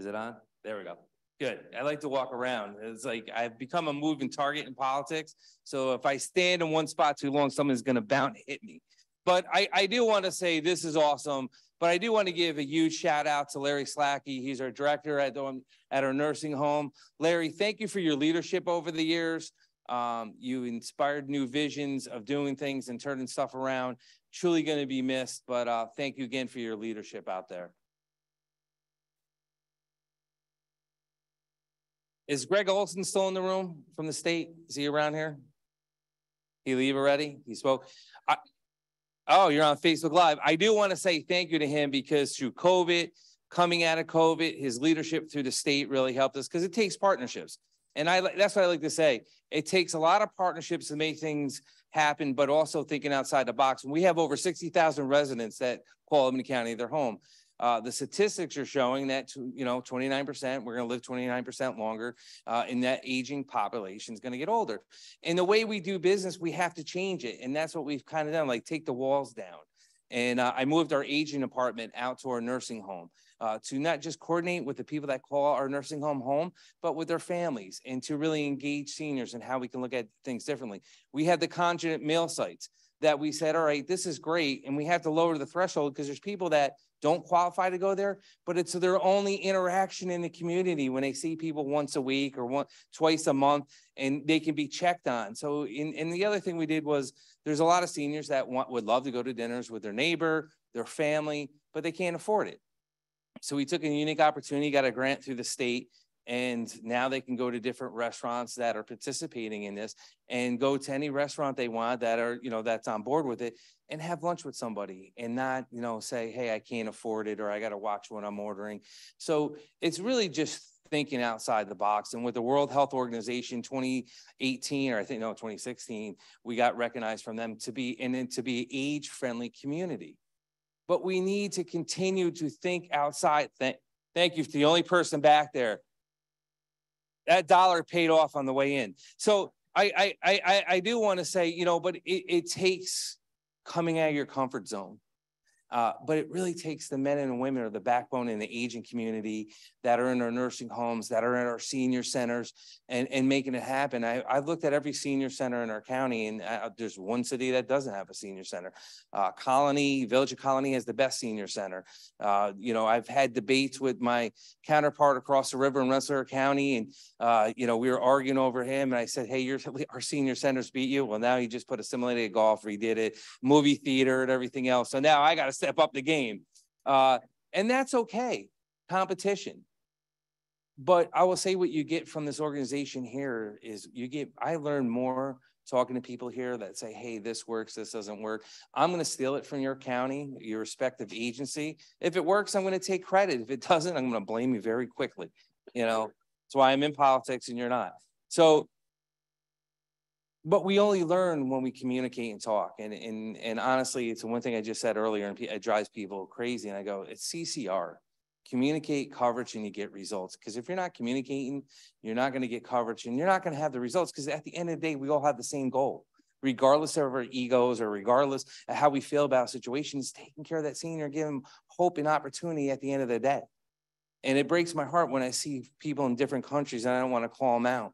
Is it on? There we go. Good. I like to walk around. It's like I've become a moving target in politics. So if I stand in one spot too long, someone's going to bound hit me. But I do want to say this is awesome. But I do want to give a huge shout out to Larry Slacky. He's our director at our nursing home. Larry, thank you for your leadership over the years. You inspired new visions of doing things and turning stuff around. Truly going to be missed. But thank you again for your leadership out there. Is Greg Olson still in the room from the state? Is he around here? He leave already? He spoke. Oh, you're on Facebook Live. I do want to say thank you to him because through COVID, coming out of COVID, his leadership through the state really helped us because it takes partnerships. And that's what I like to say. It takes a lot of partnerships to make things happen, but also thinking outside the box. And we have over 60,000 residents that call Albany County their home. The statistics are showing that, 29%, we're going to live 29% longer, and that aging population is going to get older. And the way we do business, we have to change it. And that's what we've kind of done, like take the walls down. And I moved our aging department out to our nursing home to not just coordinate with the people that call our nursing home, but with their families and to really engage seniors and how we can look at things differently. We had the conjugate mail sites that we said, all right, this is great. And we have to lower the threshold because there's people that don't qualify to go there, but it's their only interaction in the community when they see people once a week or twice a month, and they can be checked on. So, and the other thing we did was there's a lot of seniors that would love to go to dinners with their neighbor, their family, but they can't afford it. So we took a unique opportunity, got a grant through the state, and now they can go to different restaurants that are participating in this and go to any restaurant they want that are, that's on board with it and have lunch with somebody and not, say, hey, I can't afford it or I got to watch what I'm ordering. So it's really just thinking outside the box. And with the World Health Organization 2018, or I think, 2016, we got recognized from them to be an age-friendly community. But we need to continue to think outside. Thank you to the only person back there. That dollar paid off on the way in. So I do want to say, but it takes coming out of your comfort zone. But it really takes the men and women or the backbone in the aging community that are in our nursing homes, that are in our senior centers and making it happen. I've looked at every senior center in our county and there's one city that doesn't have a senior center. Village of Colony has the best senior center. I've had debates with my counterpart across the river in Rensselaer County and, we were arguing over him and I said, hey, our senior centers beat you. Well, now he just put a simulated golf, redid it, movie theater and everything else. So now I got to step up the game. And that's okay, competition. But I will say what you get from this organization here is I learn more talking to people here that say, hey, this works, this doesn't work. I'm going to steal it from your county, your respective agency. If it works, I'm going to take credit. If it doesn't, I'm going to blame you very quickly. That's why I'm in politics and you're not. So, but we only learn when we communicate and talk. And honestly, it's the one thing I just said earlier, and it drives people crazy. And I go, it's CCR. Communicate, coverage, and you get results. Because if you're not communicating, you're not going to get coverage, and you're not going to have the results. Because at the end of the day, we all have the same goal, regardless of our egos or regardless of how we feel about situations. Taking care of that senior, give them hope and opportunity at the end of the day. And it breaks my heart when I see people in different countries, and I don't want to call them out,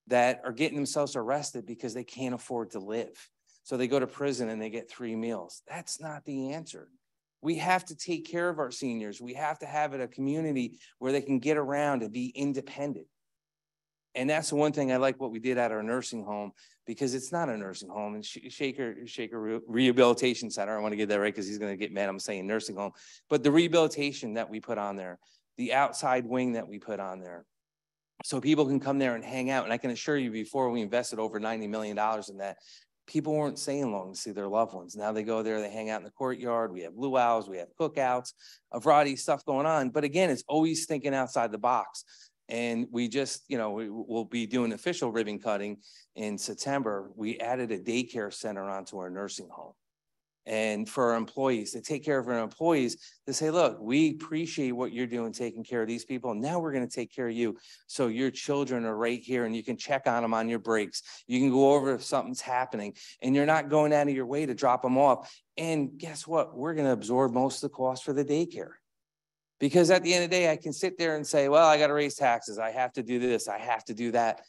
that are getting themselves arrested because they can't afford to live. So they go to prison and they get 3 meals. That's not the answer. We have to take care of our seniors. We have to have a community where they can get around and be independent. And that's the one thing I like what we did at our nursing home, because it's not a nursing home. And Shaker Rehabilitation Center, I want to get that right because he's going to get mad I'm saying nursing home. But the rehabilitation that we put on there, the outside wing that we put on there, so people can come there and hang out. And I can assure you, before we invested over $90 million in that, people weren't staying long to see their loved ones. Now they go there, they hang out in the courtyard. We have luau's, we have cookouts, a variety of stuff going on. But again, it's always thinking outside the box. And we just, we'll be doing official ribbon cutting in September. We added a daycare center onto our nursing home. And for our employees, to take care of our employees, to say, look, we appreciate what you're doing, taking care of these people. Now we're going to take care of you. So your children are right here and you can check on them on your breaks. You can go over if something's happening and you're not going out of your way to drop them off. And guess what? We're going to absorb most of the cost for the daycare. Because at the end of the day, I can sit there and say, well, I got to raise taxes. I have to do this. I have to do that.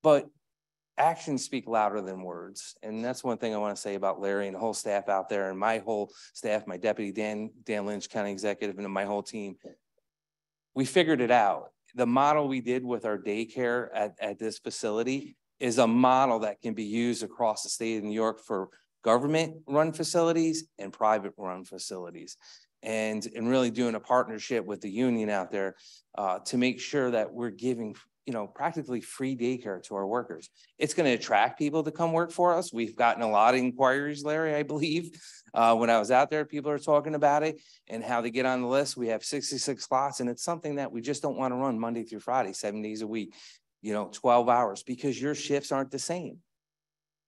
But actions speak louder than words. And that's one thing I want to say about Larry and the whole staff out there, and my whole staff, my deputy, Dan Lynch, County Executive, and my whole team. We figured it out. The model we did with our daycare at this facility is a model that can be used across the state of New York for government-run facilities and private-run facilities. And really doing a partnership with the union out there to make sure that we're giving, practically free daycare to our workers. It's going to attract people to come work for us. We've gotten a lot of inquiries, Larry, I believe. When I was out there, people are talking about it and how they get on the list. We have 66 slots, and it's something that we just don't want to run Monday through Friday, 7 days a week, 12 hours, because your shifts aren't the same.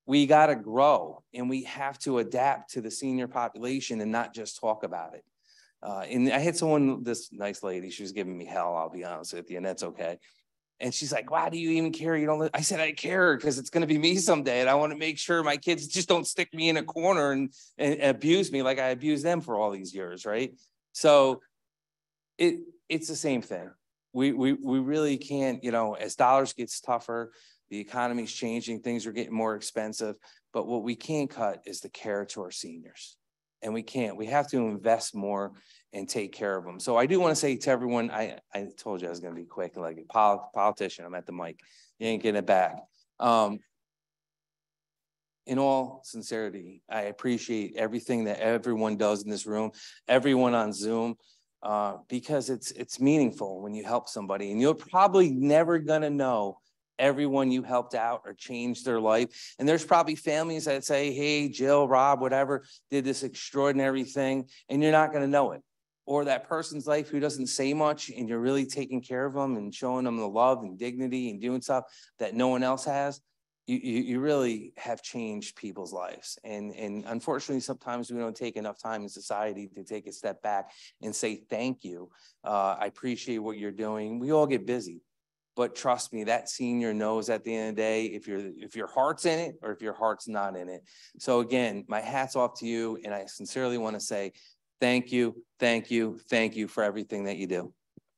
We got to grow, and we have to adapt to the senior population and not just talk about it. And I had this nice lady, she was giving me hell, I'll be honest with you, and that's okay. And she's like, why do you even care? You don't. I said, I care because it's going to be me someday. And I want to make sure my kids just don't stick me in a corner and abuse me like I abused them for all these years, right? So it's the same thing. We really can't, as dollars gets tougher, the economy's changing, things are getting more expensive. But what we can't cut is the care to our seniors. And we can't. We have to invest more and take care of them. So I do want to say to everyone, I told you I was going to be quick, like a politician. I'm at the mic. You ain't getting it back. In all sincerity, I appreciate everything that everyone does in this room, everyone on Zoom, because it's meaningful when you help somebody. And you're probably never going to know everyone you helped out or changed their life. And there's probably families that say, hey, Jill, Rob, whatever, did this extraordinary thing, and you're not going to know it. Or that person's life who doesn't say much, and you're really taking care of them and showing them the love and dignity and doing stuff that no one else has. You really have changed people's lives. And unfortunately, sometimes we don't take enough time in society to take a step back and say, thank you. I appreciate what you're doing. We all get busy. But trust me, that senior knows at the end of the day if your heart's in it or if your heart's not in it. So again, my hat's off to you, and I sincerely want to say thank you, thank you, thank you for everything that you do.